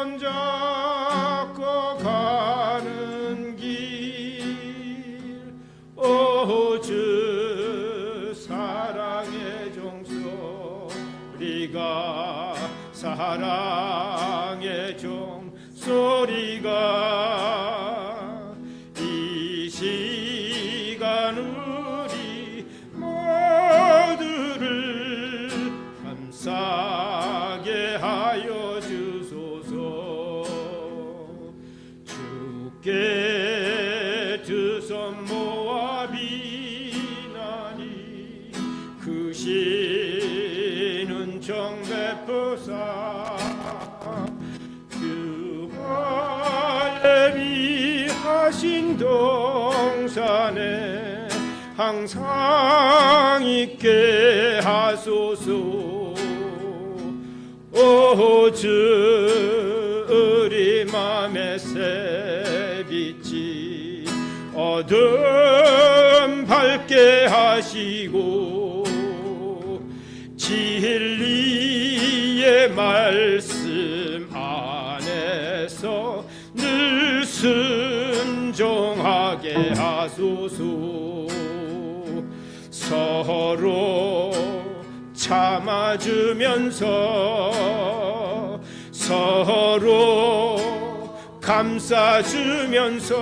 손잡고 가는 길, 오 주 사랑의 종소리가, 사랑의 종소리가 이 시간 우리 모두를 감싸게 하여 주소서. 주께 두 손 모아 비나니 그 신은 정 베푸사 그 예비하신 동산에 항상 있게 하소서. 오 주 우리 맘의 새빛이 어둠 밝게 하시고 진리의 말씀 안에서 늘 순종하게 하소서. 서로 참아주면서 서로 감싸주면서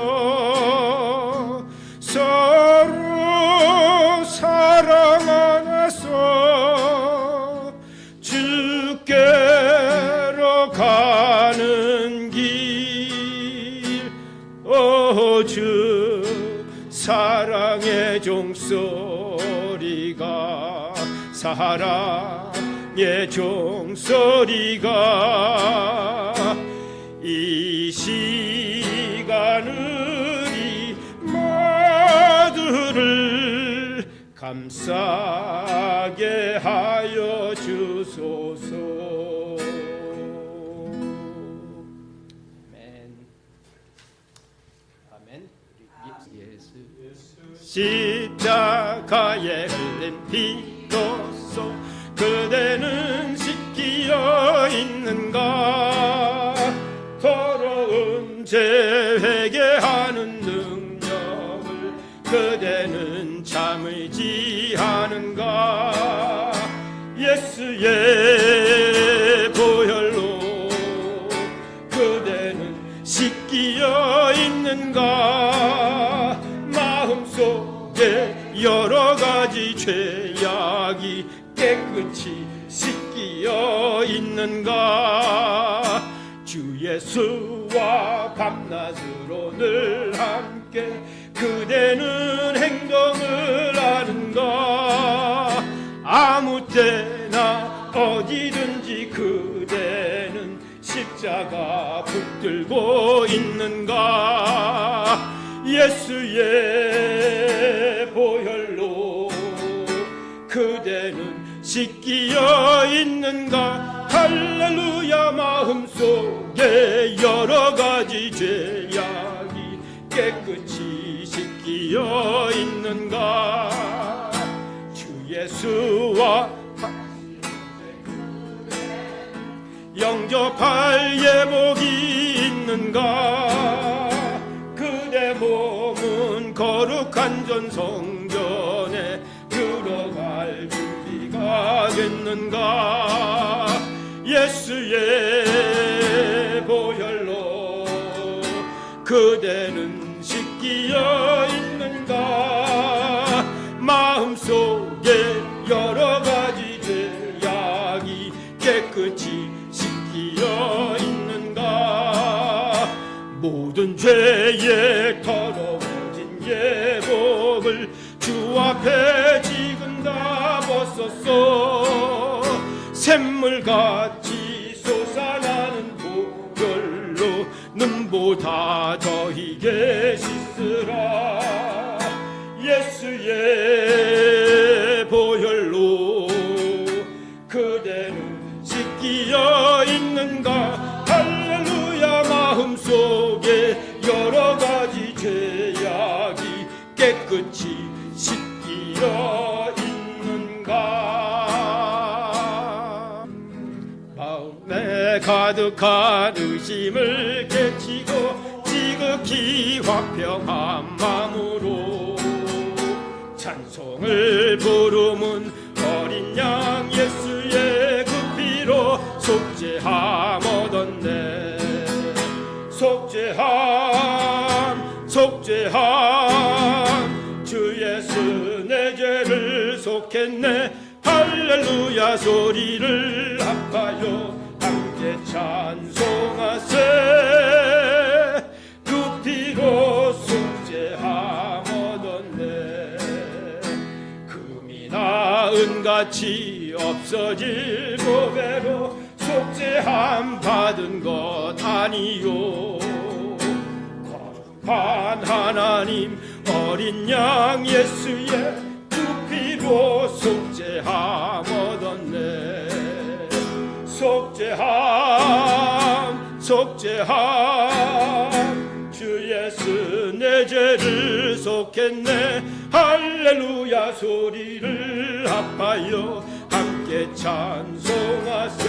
서로 사랑 안에서 주께로 가는 길, 오 주 사랑의 종소리가, 사랑의 종소리가 이 시간 우리 모두를 감싸게 하여 주소서. 아멘. 예수 십자가에 흘린 피로써 그대는 씻기어 있는가? 더러운 죄 회개하는 능력을 그대는 참을지 하는가? 예수의 보혈로 그대는 씻기어 있는가? 마음속에 여러 가지 죄악이 깨끗이 씻기어 있는가? 주 예수와 밤낮으로 늘 함께 그대는 행동을 하는가? 아무 때나 어디든지 그대는 십자가 붙들고 있는가? 예수의 보혈로 그대는 씻기어 있는가? 할렐루야. 마음속에 여러 가지 죄악이 깨끗이 씻기어 있는가? 주 예수와 영접할 예복이 있는가? 그대 몸은 거룩한 전성전에 들어갈 준비가 됐는가? 예수의 보혈로 그대는 씻기어 있는가? 마음속에 여러 가지 죄악이 깨끗이 씻기어 있는가? 모든 죄에 더러워진 예복을 주 앞에 지금 다 벗었어. 샘물같이 솟아나는 보혈로 눈보다 더 희게 씻으라. 예수의 보혈로 그대는 씻기어 있는가? 할렐루야. 마음속에 여러 가지 죄악이 깨끗이 씻기어 있는가? 마음에 가득 가득한 의심을 깨치고 지극히 화평한 마음으로 찬송을 부르문 어린 양 예수의 그 피로 속죄함 얻었네. 속죄함 속죄함 주 예수 내 죄를 속했네. 할렐루야 소리를 합하여 함께 찬송하세. 그 피로 속죄함 얻었네. 금이나 은같이 없어질 보배로 속죄함 받은 것 아니요. 거룩한 하나님 어린 양 예수의 그 피로 속죄함 얻었네. 속죄함 속죄함 주 예수 내 죄를 속했네. 할렐루야 소리를 합하여 함께 찬송하세.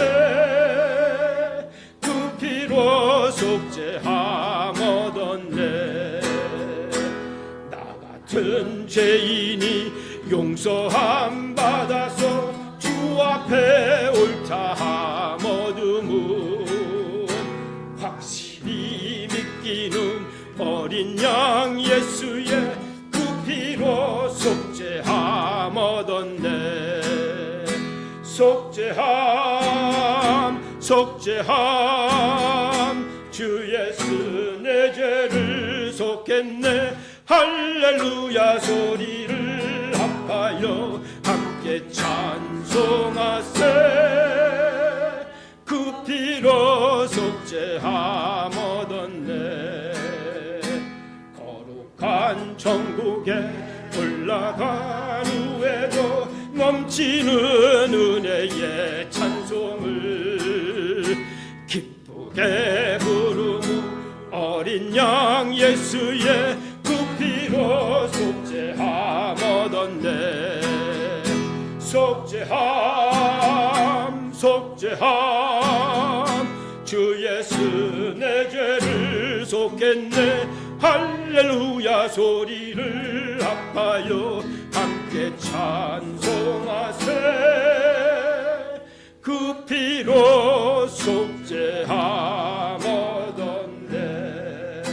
그 피로 속죄함 얻었네. 나 같은 죄인이 용서함 받아서 주 앞에 옳다함 얻음은 확실히 믿기는 어린 양 예수의 그 피로 속죄함 얻었네. 속죄함 속죄함 주 예수 내 죄를 속했네. 할렐루야 소리를 합하여 함께 찬송하세. 그 피로 속죄함 얻었네. 거룩한 천국에 올라간 후에도 넘치는 은혜의 찬송을 기쁘게 부르무 어린 양 예수의 그 피로 속죄함 얻었네. 속죄함 속죄함 주 예수 내 죄를 속했네. 할렐루야 소리를 합하여 함께 찬송하세. 그 피로 속죄함 얻었네.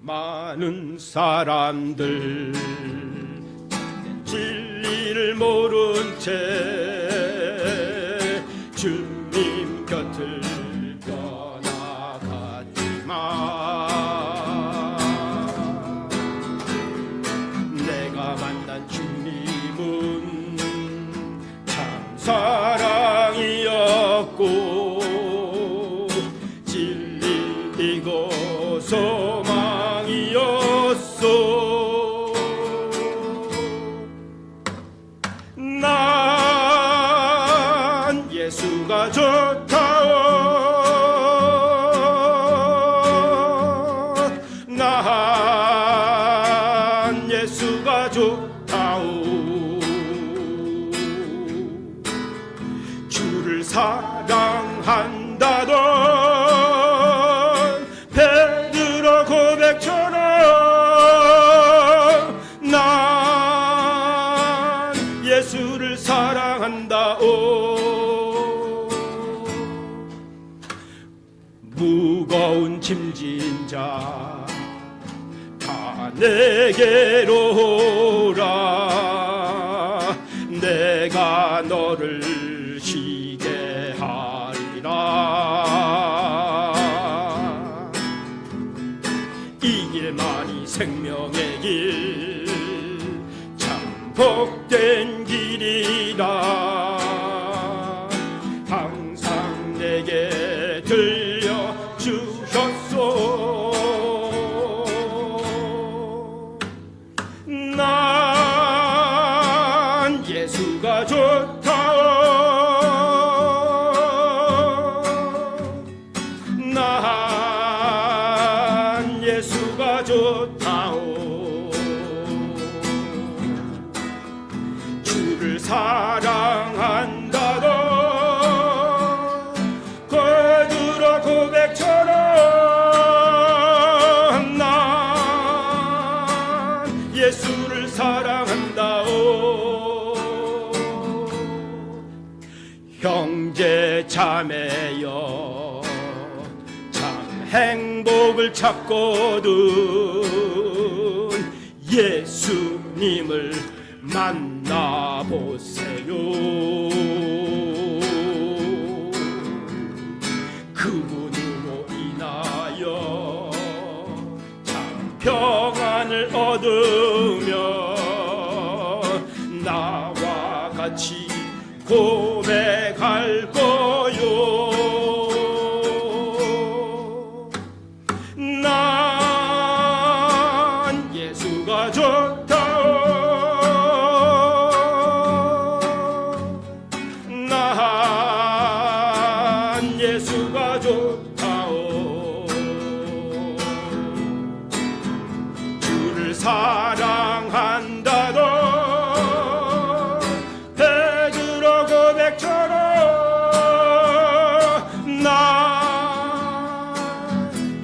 많은 사람들 진리를 모른 채 주님 곁을 떠나갔지만 내가 만난 주님은 참 사랑이었고 진리이고 소망이었소. 난 예수가 좋다오. 난 예수가 좋다오. 주를 사랑한다던 베드로 고백처럼 난 예수를 사랑한다오. 무거운 짐진 자 다 내게로 오라. 내가 너를 쉬게 하리라. 이 길만이 생명의 길 참 복된 길이라. 항상 내게 들려주셨소. 난 예수가 좋다. 주의 자매여 참 행복을 찾거든 예수님을 만나보세요. 그분으로 인하여 참 평안을 얻으며 나와 같이 고백할 거요. 난 예수가 좋다오. 난 예수가 좋다오. 주를 사랑한다던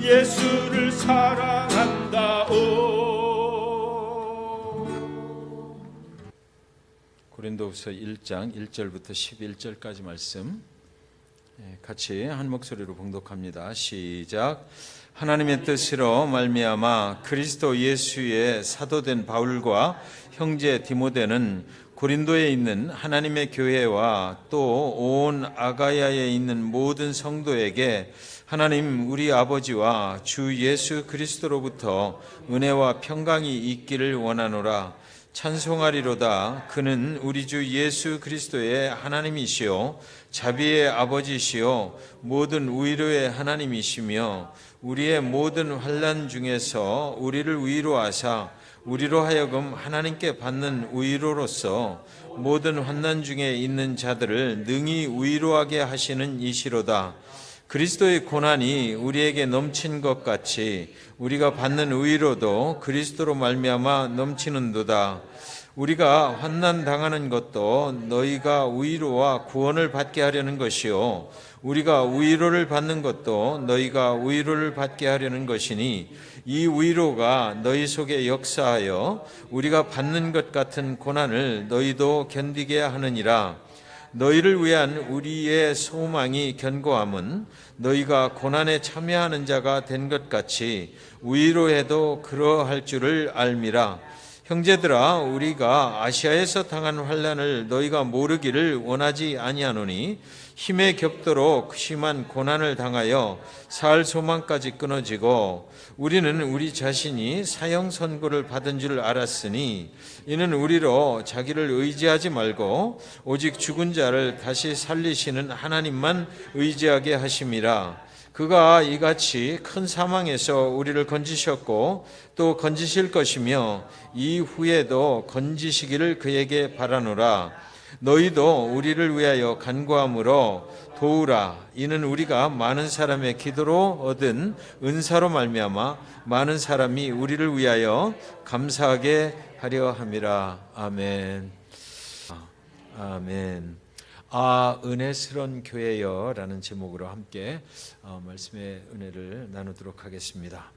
예수를 사랑한다오. 고린도후서 1장 1절부터 11절까지 말씀 같이 한 목소리로 봉독합니다. 시작. 하나님의 뜻으로 말미암아 그리스도 예수의 사도된 바울과 형제 디모데는 고린도에 있는 하나님의 교회와 또 온 아가야에 있는 모든 성도에게 하나님 우리 아버지와 주 예수 그리스도로부터 은혜와 평강이 있기를 원하노라. 찬송하리로다. 그는 우리 주 예수 그리스도의 하나님이시요 자비의 아버지시요 모든 위로의 하나님이시며 우리의 모든 환난 중에서 우리를 위로하사 우리로 하여금 하나님께 받는 위로로서 모든 환난 중에 있는 자들을 능히 위로하게 하시는 이시로다. 그리스도의 고난이 우리에게 넘친 것 같이 우리가 받는 위로도 그리스도로 말미암아 넘치는도다. 우리가 환난 당하는 것도 너희가 위로와 구원을 받게 하려는 것이요 우리가 위로를 받는 것도 너희가 위로를 받게 하려는 것이니 이 위로가 너희 속에 역사하여 우리가 받는 것 같은 고난을 너희도 견디게 하느니라. 너희를 위한 우리의 소망이 견고함은 너희가 고난에 참여하는 자가 된 것 같이 위로해도 그러할 줄을 알미라. 형제들아, 우리가 아시아에서 당한 환난을 너희가 모르기를 원하지 아니하노니 힘에 겹도록 심한 고난을 당하여 살 소망까지 끊어지고 우리는 우리 자신이 사형 선고를 받은 줄 알았으니 이는 우리로 자기를 의지하지 말고 오직 죽은 자를 다시 살리시는 하나님만 의지하게 하심이라. 그가 이같이 큰 사망에서 우리를 건지셨고 또 건지실 것이며 이후에도 건지시기를 그에게 바라노라. 너희도 우리를 위하여 간구함으로 도우라. 이는 우리가 많은 사람의 기도로 얻은 은사로 말미암아 많은 사람이 우리를 위하여 감사하게 하려 함이라. 아멘. 아멘. 은혜스러운 교회여 라는 제목으로 함께 말씀의 은혜를 나누도록 하겠습니다.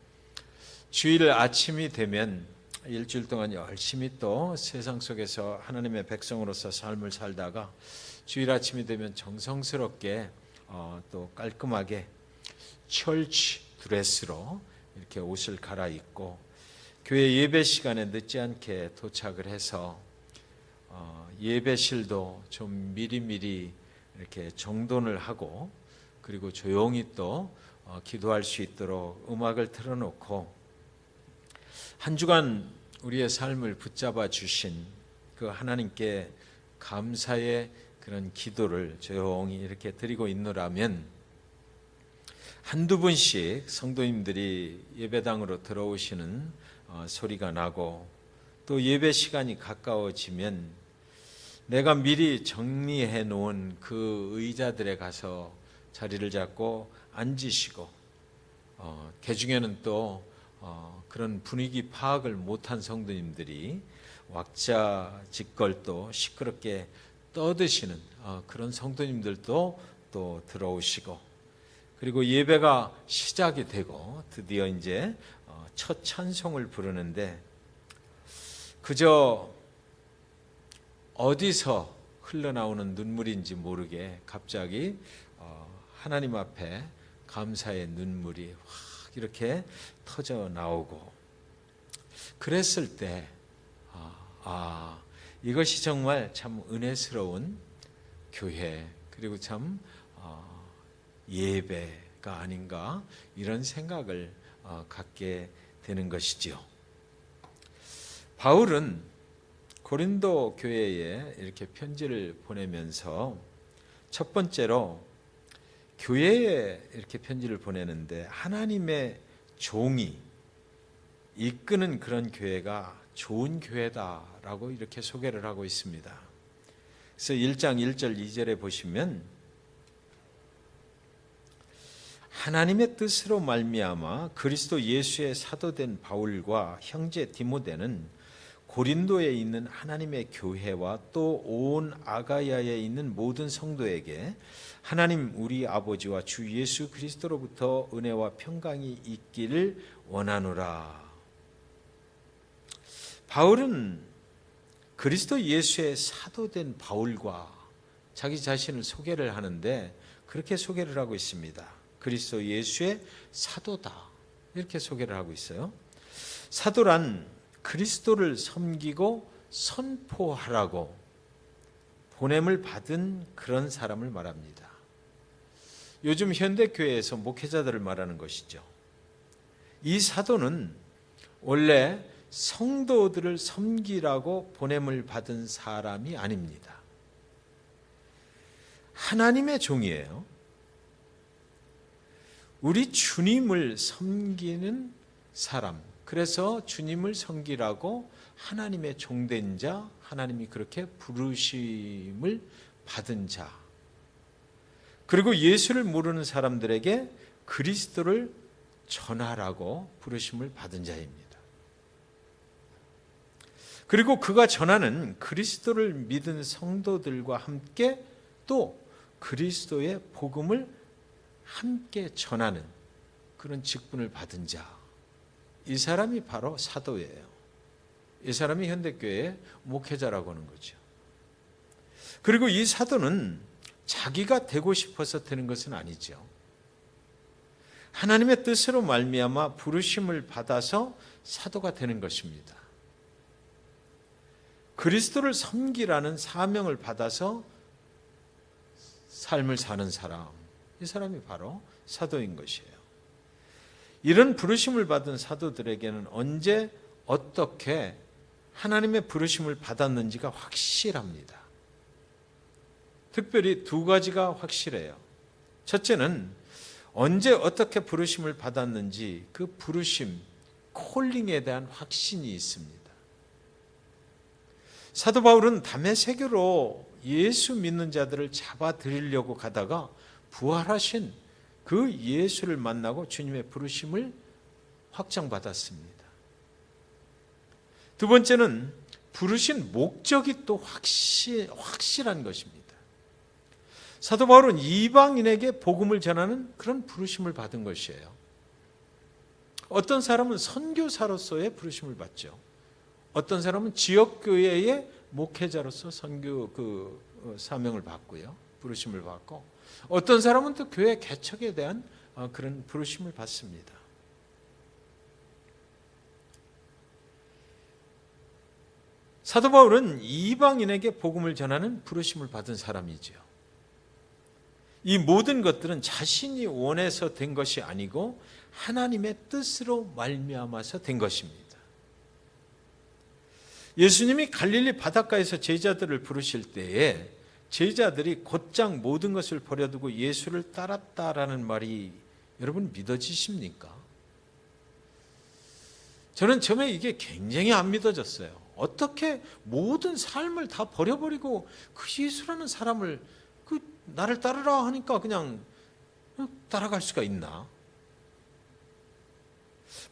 주일 아침이 되면 일주일 동안 열심히 또 세상 속에서 하나님의 백성으로서 삶을 살다가 주일 아침이 되면 정성스럽게 또 깔끔하게 철치 드레스로 이렇게 옷을 갈아입고 교회 예배 시간에 늦지 않게 도착을 해서 예배실도 좀 미리미리 이렇게 정돈을 하고 그리고 조용히 또 기도할 수 있도록 음악을 틀어놓고 한 주간 우리의 삶을 붙잡아 주신 그 하나님께 감사의 그런 기도를 조용히 이렇게 드리고 있노라면 한두 분씩 성도님들이 예배당으로 들어오시는 소리가 나고 또 예배 시간이 가까워지면 내가 미리 정리해 놓은 그 의자들에 가서 자리를 잡고 앉으시고 개중에는 또 그런 분위기 파악을 못한 성도님들이 왁자지껄 시끄럽게 떠드시는 그런 성도님들도 또 들어오시고 그리고 예배가 시작이 되고 드디어 이제 첫 찬송을 부르는데 그저 어디서 흘러나오는 눈물인지 모르게 갑자기 하나님 앞에 감사의 눈물이 확 이렇게 터져 나오고, 그랬을 때 이것이 정말 참 은혜스러운 교회, 그리고 참 예배가 아닌가, 이런 생각을 갖게 되는 것이지요. 바울은 고린도 교회에 이렇게 편지를 보내면서 첫 번째로 교회에 이렇게 편지를 보내는데 하나님의 종이 이끄는 그런 교회가 좋은 교회다라고 이렇게 소개를 하고 있습니다. 그래서 1장 1절 2절에 보시면 하나님의 뜻으로 말미암아 그리스도 예수의 사도된 바울과 형제 디모데는 고린도에 있는 하나님의 교회와 또 온 아가야에 있는 모든 성도에게 하나님 우리 아버지와 주 예수 그리스도로부터 은혜와 평강이 있기를 원하노라. 바울은 그리스도 예수의 사도된 바울과 자기 자신을 소개를 하는데 그렇게 소개를 하고 있습니다. 그리스도 예수의 사도다, 이렇게 소개를 하고 있어요. 사도란 그리스도를 섬기고 선포하라고 보냄을 받은 그런 사람을 말합니다. 요즘 현대교회에서 목회자들을 말하는 것이죠. 이 사도는 원래 성도들을 섬기라고 보냄을 받은 사람이 아닙니다. 하나님의 종이에요. 우리 주님을 섬기는 사람, 그래서 주님을 섬기라고 하나님의 종된 자, 하나님이 그렇게 부르심을 받은 자, 그리고 예수를 모르는 사람들에게 그리스도를 전하라고 부르심을 받은 자입니다. 그리고 그가 전하는 그리스도를 믿은 성도들과 함께 또 그리스도의 복음을 함께 전하는 그런 직분을 받은 자, 이 사람이 바로 사도예요. 이 사람이 현대교회의 목회자라고 하는 거죠. 그리고 이 사도는 자기가 되고 싶어서 되는 것은 아니죠. 하나님의 뜻으로 말미암아 부르심을 받아서 사도가 되는 것입니다. 그리스도를 섬기라는 사명을 받아서 삶을 사는 사람, 이 사람이 바로 사도인 것이에요. 이런 부르심을 받은 사도들에게는 언제 어떻게 하나님의 부르심을 받았는지가 확실합니다. 특별히 두 가지가 확실해요. 첫째는 언제 어떻게 부르심을 받았는지 그 부르심, 콜링에 대한 확신이 있습니다. 사도 바울은 다메섹으로 예수 믿는 자들을 잡아들이려고 가다가 부활하신 그 예수를 만나고 주님의 부르심을 확정받았습니다. 두 번째는 부르신 목적이 또 확실한 것입니다. 사도 바울은 이방인에게 복음을 전하는 그런 부르심을 받은 것이에요. 어떤 사람은 선교사로서의 부르심을 받죠. 어떤 사람은 지역교회의 목회자로서 선교 사명을 받고요. 부르심을 받고, 어떤 사람은 또 교회 개척에 대한 그런 부르심을 받습니다. 사도 바울은 이방인에게 복음을 전하는 부르심을 받은 사람이죠. 이 모든 것들은 자신이 원해서 된 것이 아니고 하나님의 뜻으로 말미암아서 된 것입니다. 예수님이 갈릴리 바닷가에서 제자들을 부르실 때에 제자들이 곧장 모든 것을 버려두고 예수를 따랐다라는 말이 여러분 믿어지십니까? 저는 처음에 이게 굉장히 안 믿어졌어요. 어떻게 모든 삶을 다 버려버리고 그 예수라는 사람을 나를 따르라 하니까 그냥 따라갈 수가 있나?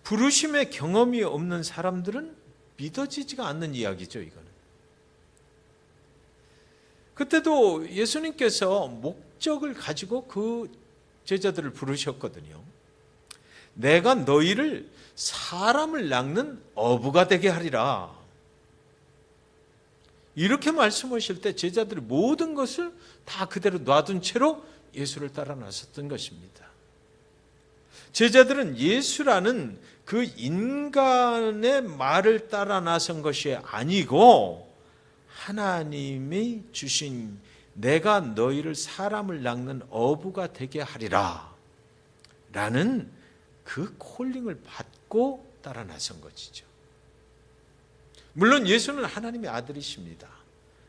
부르심의 경험이 없는 사람들은 믿어지지가 않는 이야기죠, 이거는. 그때도 예수님께서 목적을 가지고 그 제자들을 부르셨거든요. 내가 너희를 사람을 낚는 어부가 되게 하리라. 이렇게 말씀하실 때 제자들이 모든 것을 다 그대로 놔둔 채로 예수를 따라 나섰던 것입니다. 제자들은 예수라는 그 인간의 말을 따라 나선 것이 아니고 하나님이 주신 내가 너희를 사람을 낚는 어부가 되게 하리라 라는 그 콜링을 받고 따라 나선 것이죠. 물론 예수는 하나님의 아들이십니다.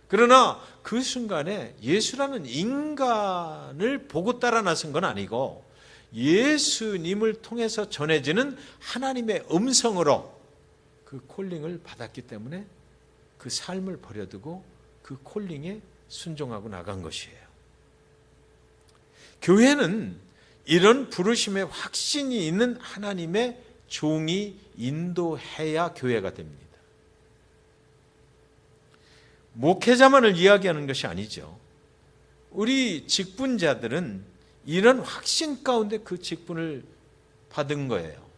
그러나 그 순간에 예수라는 인간을 보고 따라 나선 건 아니고 예수님을 통해서 전해지는 하나님의 음성으로 그 콜링을 받았기 때문에 그 삶을 버려두고 그 콜링에 순종하고 나간 것이에요. 교회는 이런 부르심의 확신이 있는 하나님의 종이 인도해야 교회가 됩니다. 목회자만을 이야기하는 것이 아니죠. 우리 직분자들은 이런 확신 가운데 그 직분을 받은 거예요.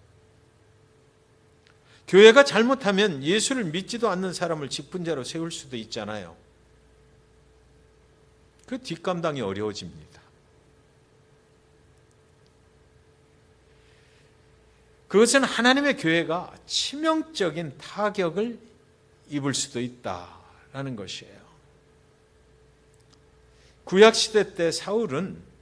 교회가 잘못하면 예수를 믿지도 않는 사람을 직분자로 세울 수도 있잖아요. 그 뒷감당이 어려워집니다. 그것은 하나님의 교회가 치명적인 타격을 입을 수도 있다라는 것이에요. 구약시대 때 사울은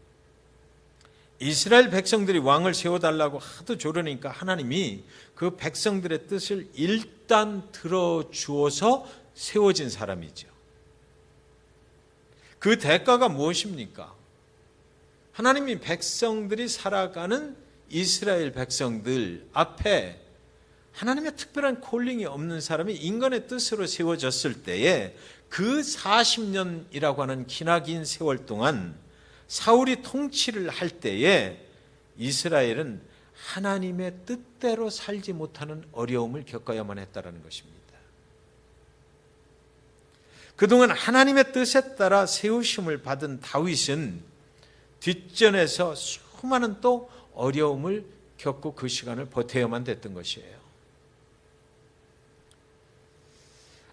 이스라엘 백성들이 왕을 세워달라고 하도 조르니까 하나님이 그 백성들의 뜻을 일단 들어주어서 세워진 사람이죠. 그 대가가 무엇입니까? 하나님이 백성들이 살아가는 이스라엘 백성들 앞에 하나님의 특별한 콜링이 없는 사람이 인간의 뜻으로 세워졌을 때에 그 40년이라고 하는 기나긴 세월 동안 사울이 통치를 할 때에 이스라엘은 하나님의 뜻대로 살지 못하는 어려움을 겪어야만 했다는 것입니다. 그동안 하나님의 뜻에 따라 세우심을 받은 다윗은 뒷전에서 수많은 또 어려움을 겪고 그 시간을 버텨야만 됐던 것이에요.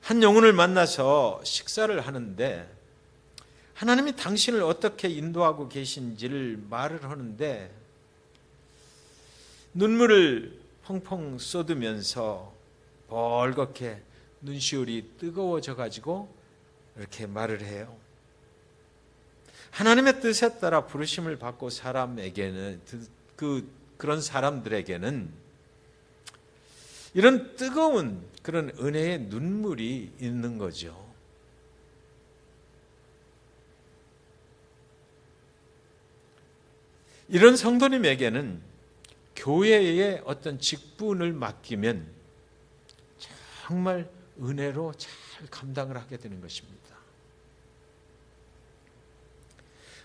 한 영혼을 만나서 식사를 하는데 하나님이 당신을 어떻게 인도하고 계신지를 말을 하는데 눈물을 펑펑 쏟으면서 벌겋게 눈시울이 뜨거워져 가지고 이렇게 말을 해요. 하나님의 뜻에 따라 부르심을 받고 사람에게는 그런 사람들에게는 이런 뜨거운 그런 은혜의 눈물이 있는 거죠. 이런 성도님에게는 교회의 어떤 직분을 맡기면 정말 은혜로 잘 감당을 하게 되는 것입니다.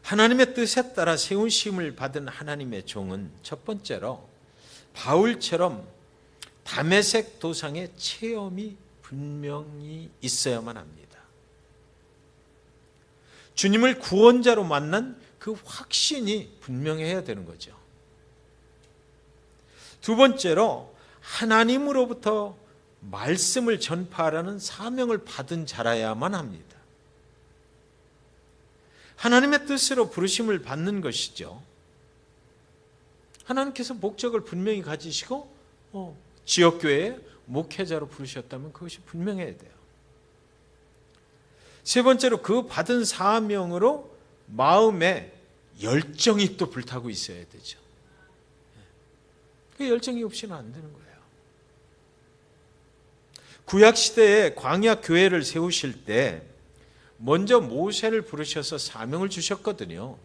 하나님의 뜻에 따라 세우심을 받은 하나님의 종은 첫 번째로 바울처럼 다메섹 도상의 체험이 분명히 있어야만 합니다. 주님을 구원자로 만난 그 확신이 분명해야 되는 거죠. 두 번째로 하나님으로부터 말씀을 전파하라는 사명을 받은 자라야만 합니다. 하나님의 뜻으로 부르심을 받는 것이죠. 하나님께서 목적을 분명히 가지시고 지역교회의 목회자로 부르셨다면 그것이 분명해야 돼요. 세 번째로 그 받은 사명으로 마음에 열정이 또 불타고 있어야 되죠. 그 열정이 없이는 안 되는 거예요. 구약시대에 광야 교회를 세우실 때 먼저 모세를 부르셔서 사명을 주셨거든요.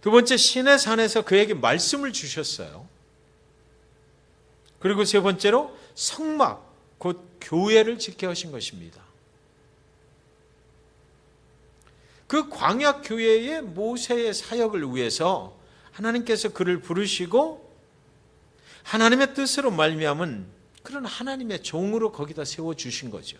두 번째 시내 산에서 그에게 말씀을 주셨어요. 그리고 세 번째로 성막, 곧 교회를 짓게 하신 것입니다. 그 광야 교회의 모세의 사역을 위해서 하나님께서 그를 부르시고 하나님의 뜻으로 말미암은 그런 하나님의 종으로 거기다 세워주신 거죠.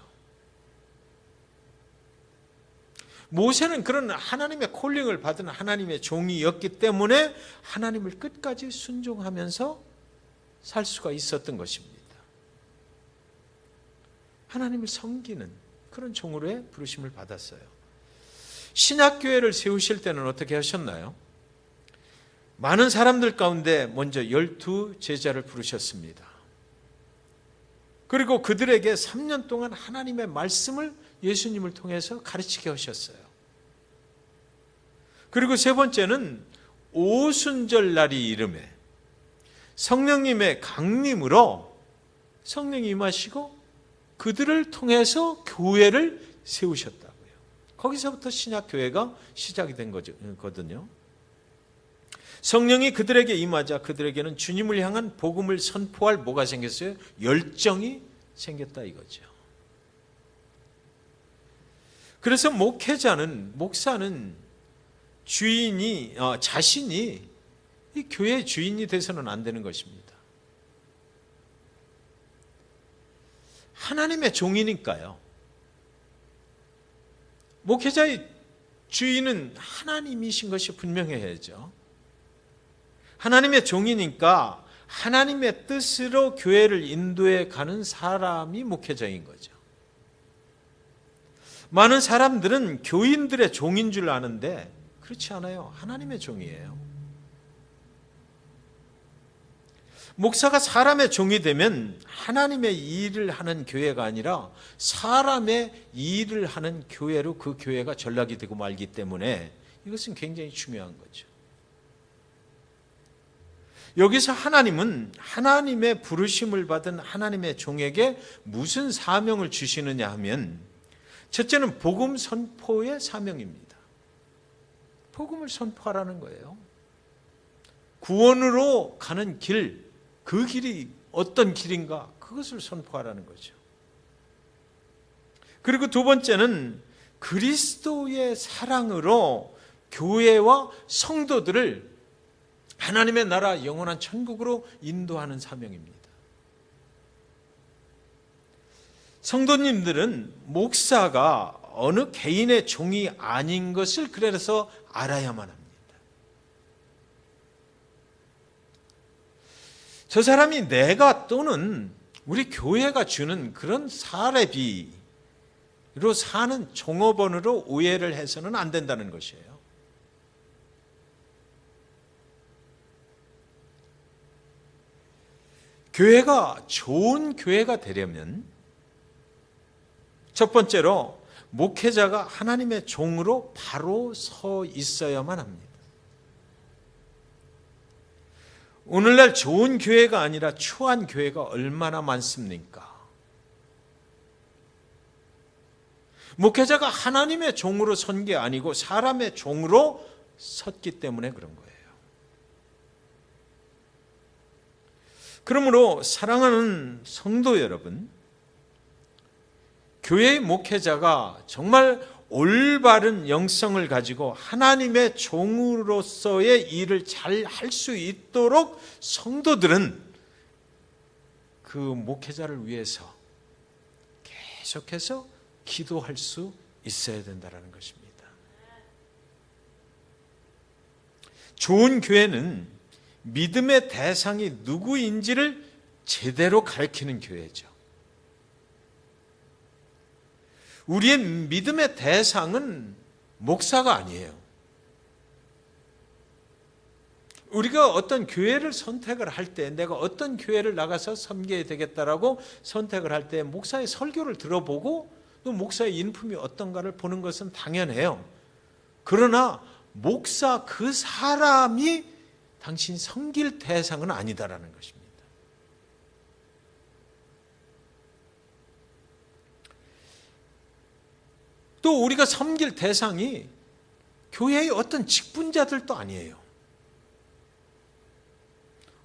모세는 그런 하나님의 콜링을 받은 하나님의 종이었기 때문에 하나님을 끝까지 순종하면서 살 수가 있었던 것입니다. 하나님을 섬기는 그런 종으로의 부르심을 받았어요. 신약교회를 세우실 때는 어떻게 하셨나요? 많은 사람들 가운데 먼저 12 제자를 부르셨습니다. 그리고 그들에게 3년 동안 하나님의 말씀을 예수님을 통해서 가르치게 하셨어요. 그리고 세 번째는 오순절 날이 이름에 성령님의 강림으로 성령이 임하시고 그들을 통해서 교회를 세우셨다고요. 거기서부터 신약교회가 시작이 된 거거든요. 성령이 그들에게 임하자 그들에게는 주님을 향한 복음을 선포할 뭐가 생겼어요? 열정이 생겼다 이거죠. 그래서 목사는 자신이 이 교회의 주인이 돼서는 안 되는 것입니다. 하나님의 종이니까요. 목회자의 주인은 하나님이신 것이 분명해야죠. 하나님의 종이니까 하나님의 뜻으로 교회를 인도해 가는 사람이 목회자인 거죠. 많은 사람들은 교인들의 종인 줄 아는데 그렇지 않아요. 하나님의 종이에요. 목사가 사람의 종이 되면 하나님의 일을 하는 교회가 아니라 사람의 일을 하는 교회로 그 교회가 전락이 되고 말기 때문에 이것은 굉장히 중요한 거죠. 여기서 하나님은 하나님의 부르심을 받은 하나님의 종에게 무슨 사명을 주시느냐 하면 첫째는 복음 선포의 사명입니다. 복음을 선포하라는 거예요. 구원으로 가는 길, 그 길이 어떤 길인가 그것을 선포하라는 거죠. 그리고 두 번째는 그리스도의 사랑으로 교회와 성도들을 하나님의 나라 영원한 천국으로 인도하는 사명입니다. 성도님들은 목사가 어느 개인의 종이 아닌 것을 그래서 알아야만 합니다. 저 사람이 내가 또는 우리 교회가 주는 그런 사례비로 사는 종업원으로 오해를 해서는 안 된다는 것이에요. 교회가 좋은 교회가 되려면 첫 번째로 목회자가 하나님의 종으로 바로 서 있어야만 합니다. 오늘날 좋은 교회가 아니라 추한 교회가 얼마나 많습니까? 목회자가 하나님의 종으로 선 게 아니고 사람의 종으로 섰기 때문에 그런 거예요. 그러므로 사랑하는 성도 여러분, 교회의 목회자가 정말 올바른 영성을 가지고 하나님의 종으로서의 일을 잘 할 수 있도록 성도들은 그 목회자를 위해서 계속해서 기도할 수 있어야 된다는 것입니다. 좋은 교회는 믿음의 대상이 누구인지를 제대로 가르치는 교회죠. 우리의 믿음의 대상은 목사가 아니에요. 우리가 어떤 교회를 선택을 할 때, 내가 어떤 교회를 나가서 섬겨야 되겠다라고 선택을 할 때 목사의 설교를 들어보고 또 목사의 인품이 어떤가를 보는 것은 당연해요. 그러나 목사 그 사람이 당신 섬길 대상은 아니다라는 것입니다. 또 우리가 섬길 대상이 교회의 어떤 직분자들도 아니에요.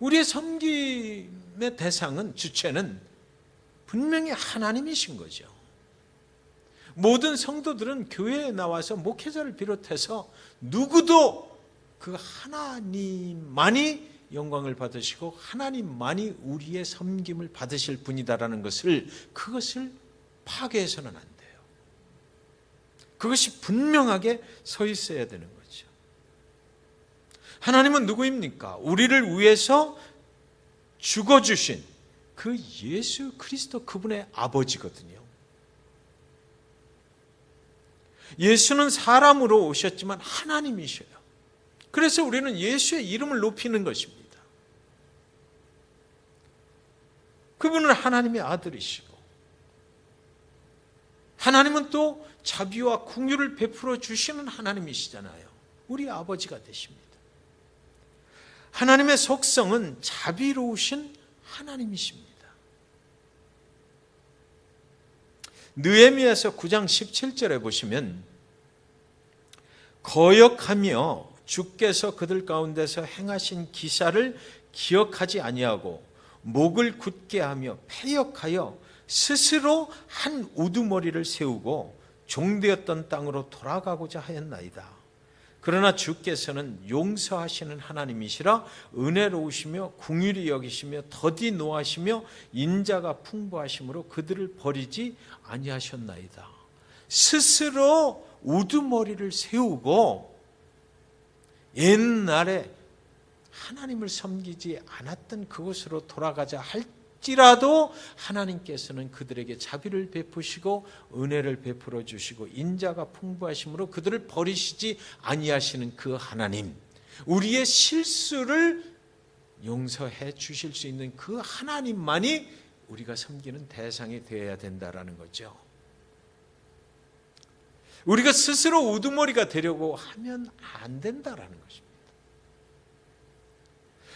우리의 섬김의 대상은, 주체는 분명히 하나님이신 거죠. 모든 성도들은 교회에 나와서 목회자를 비롯해서 누구도 그 하나님만이 영광을 받으시고 하나님만이 우리의 섬김을 받으실 분이다라는 것을, 그것을 파괴해서는 안 돼요. 그것이 분명하게 서 있어야 되는 거죠. 하나님은 누구입니까? 우리를 위해서 죽어주신 그 예수 그리스도, 그분의 아버지거든요. 예수는 사람으로 오셨지만 하나님이셔요. 그래서 우리는 예수의 이름을 높이는 것입니다. 그분은 하나님의 아들이시고 하나님은 또 자비와 긍휼을 베풀어 주시는 하나님이시잖아요. 우리 아버지가 되십니다. 하나님의 속성은 자비로우신 하나님이십니다. 느헤미야서 9장 17절에 보시면 거역하며 주께서 그들 가운데서 행하신 기사를 기억하지 아니하고 목을 굳게 하며 패역하여 스스로 한 우두머리를 세우고 종되었던 땅으로 돌아가고자 하였나이다. 그러나 주께서는 용서하시는 하나님이시라 은혜로우시며 긍휼히 여기시며 더디 노하시며 인자가 풍부하심으로 그들을 버리지 아니하셨나이다. 스스로 우두머리를 세우고 옛날에 하나님을 섬기지 않았던 그곳으로 돌아가자 할지라도 하나님께서는 그들에게 자비를 베푸시고 은혜를 베풀어 주시고 인자가 풍부하심으로 그들을 버리시지 아니하시는 그 하나님, 우리의 실수를 용서해 주실 수 있는 그 하나님만이 우리가 섬기는 대상이 되어야 된다라는 거죠. 우리가 스스로 우두머리가 되려고 하면 안 된다라는 것입니다.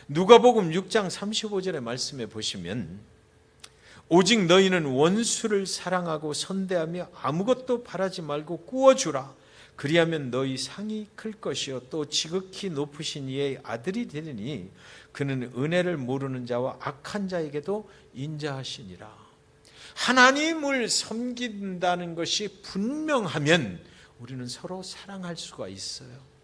누가복음 6장 35절의 말씀에 보시면 오직 너희는 원수를 사랑하고 선대하며 아무것도 바라지 말고 구워주라. 그리하면 너희 상이 클 것이요 또 지극히 높으신 이의 아들이 되리니 그는 은혜를 모르는 자와 악한 자에게도 인자하시니라. 하나님을 섬긴다는 것이 분명하면 우리는 서로 사랑할 수가 있어요.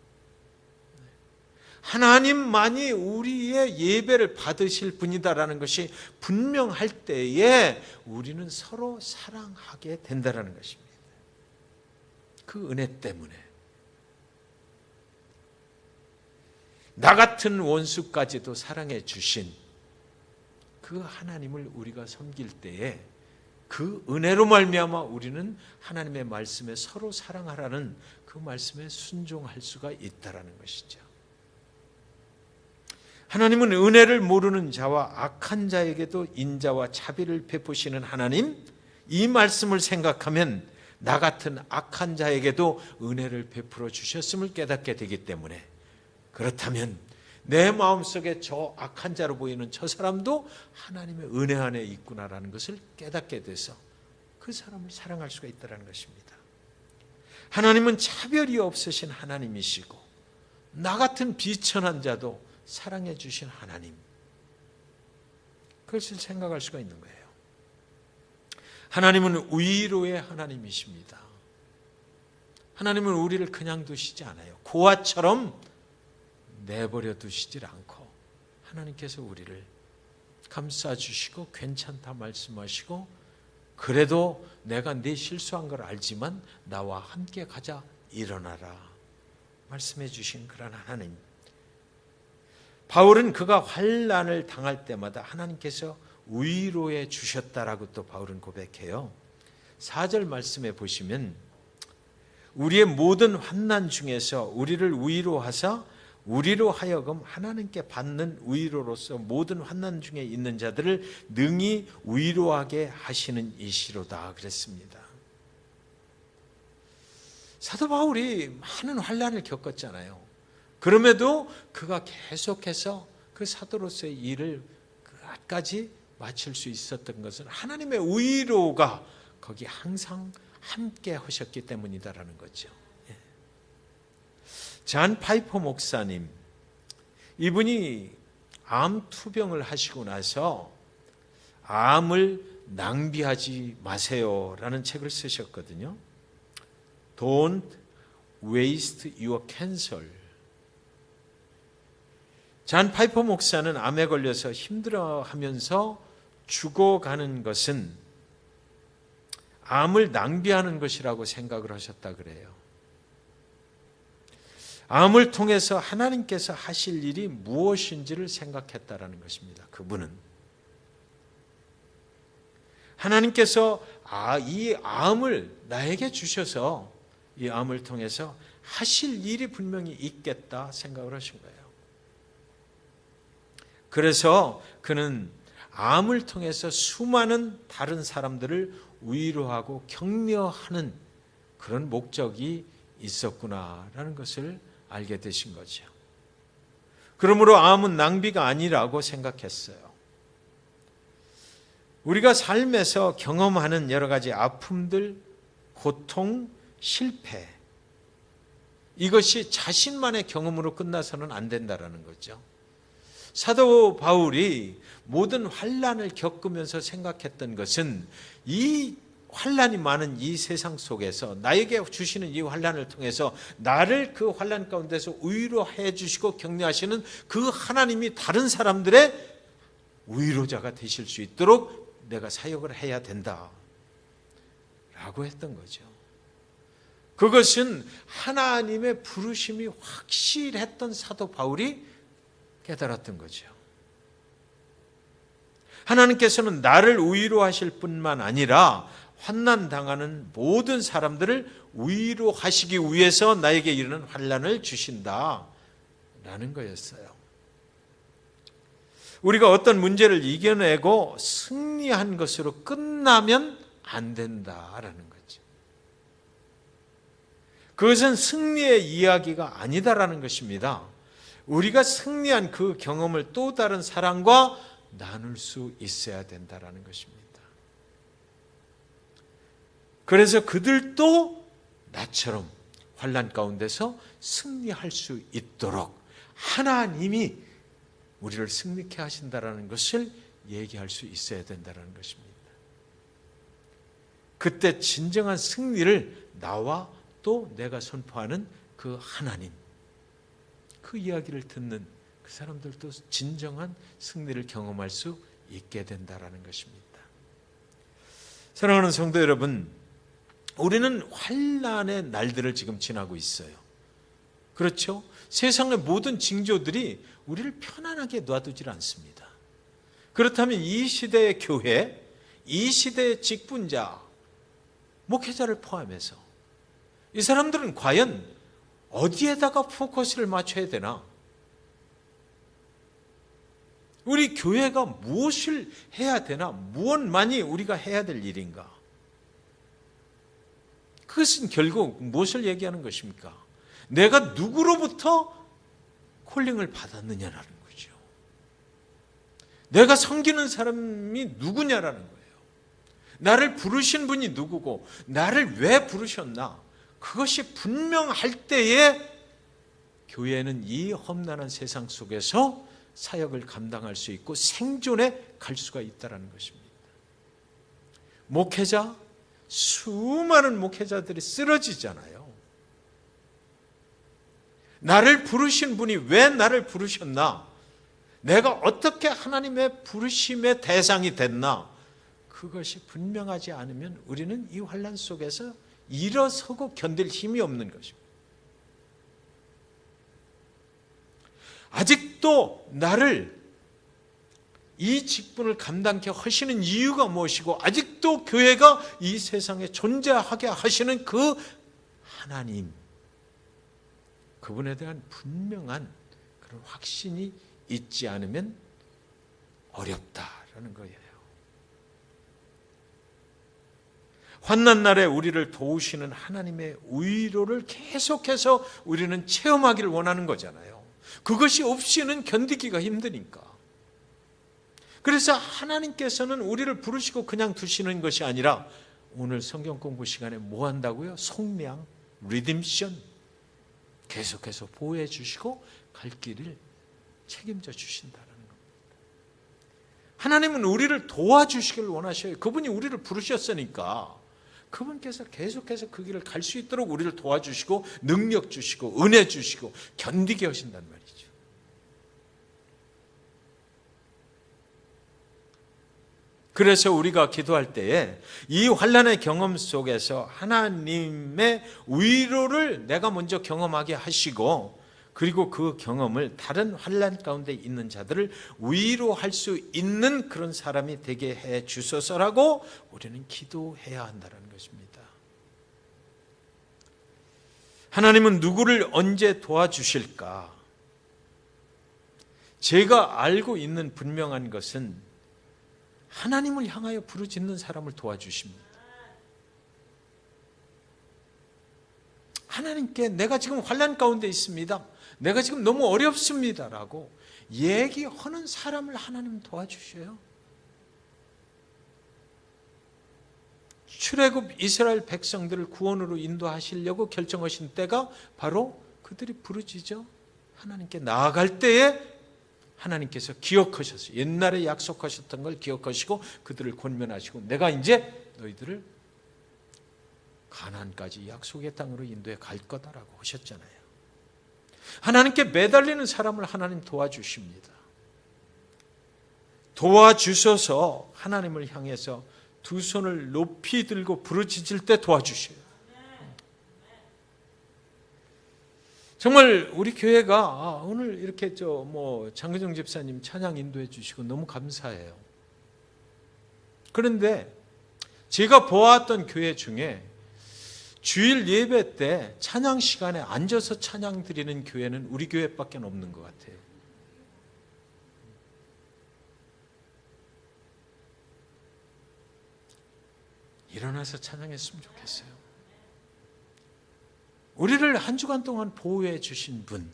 하나님만이 우리의 예배를 받으실 분이다라는 것이 분명할 때에 우리는 서로 사랑하게 된다라는 것입니다. 그 은혜 때문에 나 같은 원수까지도 사랑해 주신 그 하나님을 우리가 섬길 때에 그 은혜로 말미암아 우리는 하나님의 말씀에 서로 사랑하라는 그 말씀에 순종할 수가 있다라는 것이죠. 하나님은 은혜를 모르는 자와 악한 자에게도 인자와 자비를 베푸시는 하나님, 이 말씀을 생각하면 나 같은 악한 자에게도 은혜를 베풀어 주셨음을 깨닫게 되기 때문에, 그렇다면 내 마음속에 저 악한 자로 보이는 저 사람도 하나님의 은혜 안에 있구나라는 것을 깨닫게 돼서 그 사람을 사랑할 수가 있다는 것입니다. 하나님은 차별이 없으신 하나님이시고 나 같은 비천한 자도 사랑해 주신 하나님, 그것을 생각할 수가 있는 거예요. 하나님은 위로의 하나님이십니다. 하나님은 우리를 그냥 두시지 않아요. 고아처럼 내버려 두시질 않고 하나님께서 우리를 감싸주시고 괜찮다 말씀하시고, 그래도 내가 네 실수한 걸 알지만 나와 함께 가자, 일어나라 말씀해 주신 그런 하나님. 바울은 그가 환난을 당할 때마다 하나님께서 위로해 주셨다라고 또 바울은 고백해요. 4절 말씀에 보시면 우리의 모든 환난 중에서 우리를 위로하사 우리로 하여금 하나님께 받는 위로로서 모든 환난 중에 있는 자들을 능히 위로하게 하시는 이시로다 그랬습니다. 사도 바울이 많은 환난을 겪었잖아요. 그럼에도 그가 계속해서 그 사도로서의 일을 끝까지 마칠 수 있었던 것은 하나님의 위로가 거기 항상 함께 하셨기 때문이다라는 거죠. 잔 파이퍼 목사님, 이분이 암 투병을 하시고 나서 암을 낭비하지 마세요라는 책을 쓰셨거든요. Don't waste your cancer. 잔 파이퍼 목사는 암에 걸려서 힘들어하면서 죽어가는 것은 암을 낭비하는 것이라고 생각을 하셨다 그래요. 암을 통해서 하나님께서 하실 일이 무엇인지를 생각했다라는 것입니다. 그분은 하나님께서 이 암을 나에게 주셔서 이 암을 통해서 하실 일이 분명히 있겠다 생각을 하신 거예요. 그래서 그는 암을 통해서 수많은 다른 사람들을 위로하고 격려하는 그런 목적이 있었구나라는 것을 알게 되신 거죠. 그러므로 암은 낭비가 아니라고 생각했어요. 우리가 삶에서 경험하는 여러 가지 아픔들, 고통, 실패, 이것이 자신만의 경험으로 끝나서는 안 된다는 거죠. 사도 바울이 모든 환난을 겪으면서 생각했던 것은 이 환난이 많은 이 세상 속에서 나에게 주시는 이 환난을 통해서 나를 그 환난 가운데서 위로해 주시고 격려하시는 그 하나님이 다른 사람들의 위로자가 되실 수 있도록 내가 사역을 해야 된다 라고 했던 거죠. 그것은 하나님의 부르심이 확실했던 사도 바울이 깨달았던 거죠. 하나님께서는 나를 위로하실 뿐만 아니라 환난 당하는 모든 사람들을 위로하시기 위해서 나에게 이르는 환난을 주신다라는 거였어요. 우리가 어떤 문제를 이겨내고 승리한 것으로 끝나면 안 된다라는 거죠. 그것은 승리의 이야기가 아니다라는 것입니다. 우리가 승리한 그 경험을 또 다른 사람과 나눌 수 있어야 된다라는 것입니다. 그래서 그들도 나처럼 환난 가운데서 승리할 수 있도록 하나님이 우리를 승리케 하신다라는 것을 얘기할 수 있어야 된다는 것입니다. 그때 진정한 승리를 나와 또 내가 선포하는 그 하나님, 그 이야기를 듣는 그 사람들도 진정한 승리를 경험할 수 있게 된다라는 것입니다. 사랑하는 성도 여러분, 우리는 환난의 날들을 지금 지나고 있어요. 그렇죠? 세상의 모든 징조들이 우리를 편안하게 놔두질 않습니다. 그렇다면 이 시대의 교회, 이 시대의 직분자, 목회자를 포함해서 이 사람들은 과연 어디에다가 포커스를 맞춰야 되나? 우리 교회가 무엇을 해야 되나? 무엇만이 우리가 해야 될 일인가? 그것은 결국 무엇을 얘기하는 것입니까? 내가 누구로부터 콜링을 받았느냐라는 거죠. 내가 섬기는 사람이 누구냐라는 거예요. 나를 부르신 분이 누구고 나를 왜 부르셨나? 그것이 분명할 때에 교회는 이 험난한 세상 속에서 사역을 감당할 수 있고 생존에 갈 수가 있다는 것입니다. 목회자, 수많은 목회자들이 쓰러지잖아요. 나를 부르신 분이 왜 나를 부르셨나? 내가 어떻게 하나님의 부르심의 대상이 됐나? 그것이 분명하지 않으면 우리는 이 환난 속에서 일어서고 견딜 힘이 없는 것입니다. 아직도 나를 이 직분을 감당케 하시는 이유가 무엇이고 아직도 교회가 이 세상에 존재하게 하시는 그 하나님, 그분에 대한 분명한 그런 확신이 있지 않으면 어렵다라는 거예요. 환난 날에 우리를 도우시는 하나님의 위로를 계속해서 우리는 체험하기를 원하는 거잖아요. 그것이 없이는 견디기가 힘드니까. 그래서 하나님께서는 우리를 부르시고 그냥 두시는 것이 아니라 오늘 성경 공부 시간에 뭐 한다고요? 속량, 리딤션 계속해서 보호해 주시고 갈 길을 책임져 주신다는 겁니다. 하나님은 우리를 도와주시길 원하셔요. 그분이 우리를 부르셨으니까 그분께서 계속해서 그 길을 갈 수 있도록 우리를 도와주시고 능력 주시고 은혜 주시고 견디게 하신단 말이죠. 그래서 우리가 기도할 때에 이 환난의 경험 속에서 하나님의 위로를 내가 먼저 경험하게 하시고 그리고 그 경험을 다른 환난 가운데 있는 자들을 위로할 수 있는 그런 사람이 되게 해 주소서라고 우리는 기도해야 한다는 것입니다. 하나님은 누구를 언제 도와주실까? 제가 알고 있는 분명한 것은 하나님을 향하여 부르짖는 사람을 도와주십니다. 하나님께 내가 지금 환난 가운데 있습니다. 내가 지금 너무 어렵습니다. 라고 얘기하는 사람을 하나님 도와주셔요. 출애굽 이스라엘 백성들을 구원으로 인도하시려고 결정하신 때가 바로 그들이 부르짖어 하나님께 나아갈 때에 하나님께서 기억하셨어요. 옛날에 약속하셨던 걸 기억하시고 그들을 권면하시고 내가 이제 너희들을 가나안까지 약속의 땅으로 인도해 갈 거다라고 하셨잖아요. 하나님께 매달리는 사람을 하나님 도와주십니다. 도와주셔서 하나님을 향해서 두 손을 높이 들고 부르짖을 때 도와주셔요. 정말 우리 교회가 오늘 이렇게 장근정 집사님 찬양 인도해 주시고 너무 감사해요. 그런데 제가 보았던 교회 중에 주일 예배 때 찬양 시간에 앉아서 찬양 드리는 교회는 우리 교회밖에 없는 것 같아요. 일어나서 찬양했으면 좋겠어요. 우리를 한 주간 동안 보호해 주신 분,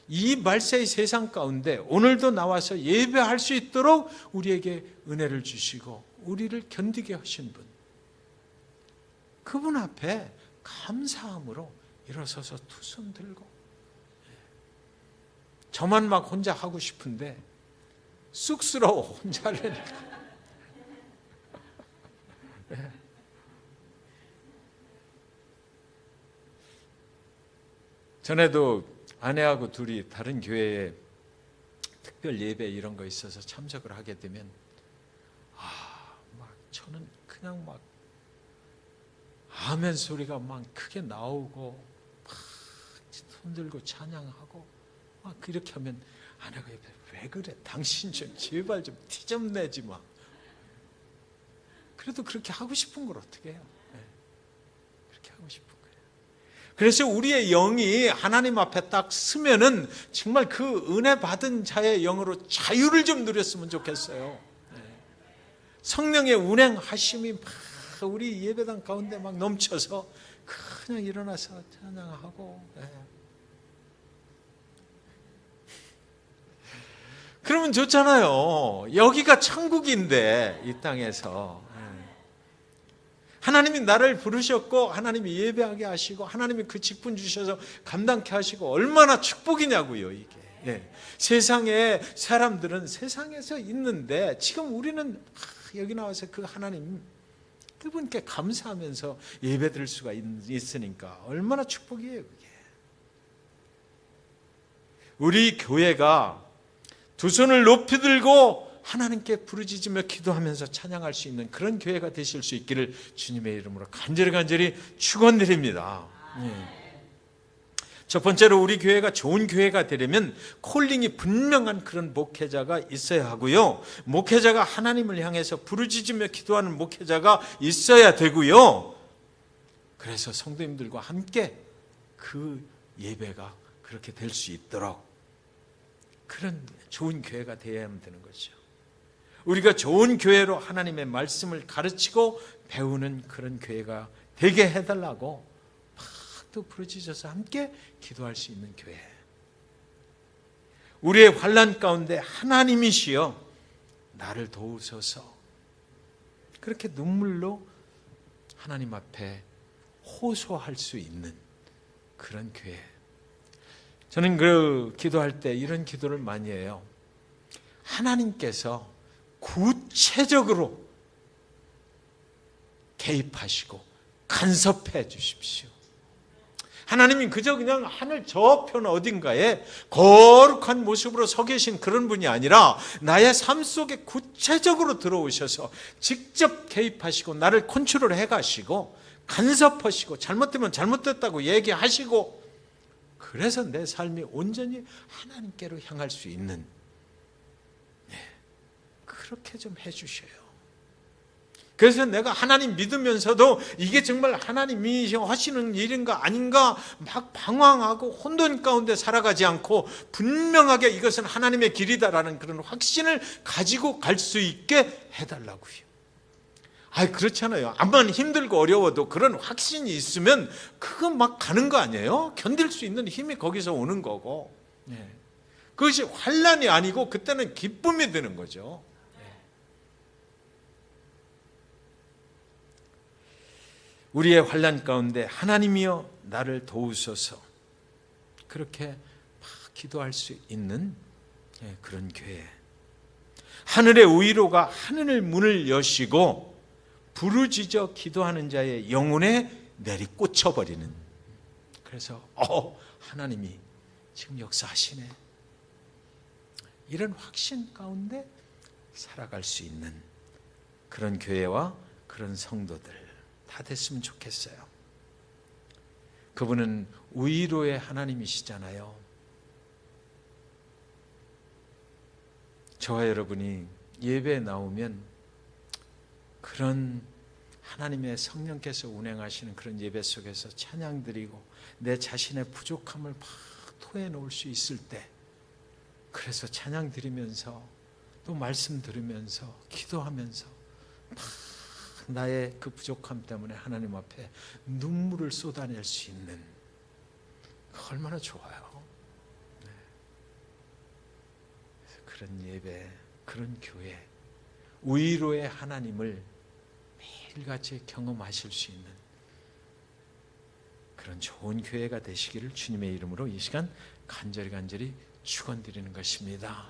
이 말세의 세상 가운데 오늘도 나와서 예배할 수 있도록 우리에게 은혜를 주시고 우리를 견디게 하신 분, 그분 앞에 감사함으로 일어서서 두 손 들고, 저만 막 혼자 하고 싶은데 쑥스러워 혼자 하려니까. 전에도 아내하고 둘이 다른 교회에 특별 예배 이런 거 있어서 참석을 하게 되면 막 저는 그냥 막 아멘 소리가 막 크게 나오고 막 손들고 찬양하고 막 그렇게 하면 아내가 옆에 왜 그래? 당신 좀 제발 좀 티 좀 내지 마. 그래도 그렇게 하고 싶은 걸 어떻게 해요? 그렇게 하고 싶은 거예요. 그래서 우리의 영이 하나님 앞에 딱 서면은 정말 그 은혜 받은 자의 영으로 자유를 좀 누렸으면 좋겠어요. 성령의 운행하심이 막 우리 예배당 가운데 막 넘쳐서 그냥 일어나서 찬양하고. 그러면 좋잖아요. 여기가 천국인데 이 땅에서 하나님이 나를 부르셨고 하나님이 예배하게 하시고 하나님이 그 직분 주셔서 감당케 하시고 얼마나 축복이냐고요 이게. 세상에 사람들은 세상에서 있는데 지금 우리는 여기 나와서 그 하나님 그분께 감사하면서 예배드릴 수가 있으니까 얼마나 축복이에요 그게. 우리 교회가 두 손을 높이 들고 하나님께 부르짖으며 기도하면서 찬양할 수 있는 그런 교회가 되실 수 있기를 주님의 이름으로 간절히 축원드립니다. 첫 번째로 우리 교회가 좋은 교회가 되려면 콜링이 분명한 그런 목회자가 있어야 하고요. 목회자가 하나님을 향해서 부르짖으며 기도하는 목회자가 있어야 되고요. 그래서 성도님들과 함께 그 예배가 그렇게 될 수 있도록 그런 좋은 교회가 되어야만 되는 거죠. 우리가 좋은 교회로 하나님의 말씀을 가르치고 배우는 그런 교회가 되게 해달라고 막 또 부르짖어서 함께 기도할 수 있는 교회. 우리의 환난 가운데 하나님이시여 나를 도우소서. 그렇게 눈물로 하나님 앞에 호소할 수 있는 그런 교회. 저는 그 기도할 때 이런 기도를 많이 해요. 하나님께서 구체적으로 개입하시고 간섭해 주십시오. 하나님이 그저 그냥 하늘 저편 어딘가에 거룩한 모습으로 서 계신 그런 분이 아니라 나의 삶 속에 구체적으로 들어오셔서 직접 개입하시고 나를 컨트롤해 가시고 간섭하시고 잘못되면 잘못됐다고 얘기하시고 그래서 내 삶이 온전히 하나님께로 향할 수 있는 그렇게 좀 해주셔요. 그래서 내가 하나님 믿으면서도 이게 정말 하나님이 하시는 일인가 아닌가 막 방황하고 혼돈 가운데 살아가지 않고 분명하게 이것은 하나님의 길이다라는 그런 확신을 가지고 갈 수 있게 해달라고요. 그렇잖아요. 암만 힘들고 어려워도 그런 확신이 있으면 그거 막 가는 거 아니에요? 견딜 수 있는 힘이 거기서 오는 거고, 그것이 환난이 아니고 그때는 기쁨이 되는 거죠. 우리의 환난 가운데 하나님이여 나를 도우소서, 그렇게 막 기도할 수 있는 그런 교회. 하늘의 우위로가 하늘 문을 여시고 부르짖어 기도하는 자의 영혼에 내리 꽂혀버리는, 그래서 하나님이 지금 역사하시네, 이런 확신 가운데 살아갈 수 있는 그런 교회와 그런 성도들 다 됐으면 좋겠어요. 그분은 우위로의 하나님이시잖아요. 저와 여러분이 예배에 나오면 그런 하나님의 성령께서 운행하시는 그런 예배 속에서 찬양 드리고 내 자신의 부족함을 막 토해놓을 수 있을 때, 그래서 찬양 드리면서 또 말씀 들으면서 기도하면서 막 나의 그 부족함 때문에 하나님 앞에 눈물을 쏟아낼 수 있는, 얼마나 좋아요. 그런 예배, 그런 교회, 우위로의 하나님을 매일같이 경험하실 수 있는 그런 좋은 교회가 되시기를 주님의 이름으로 이 시간 간절히 축원드리는 것입니다.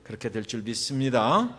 그렇게 될 줄 믿습니다.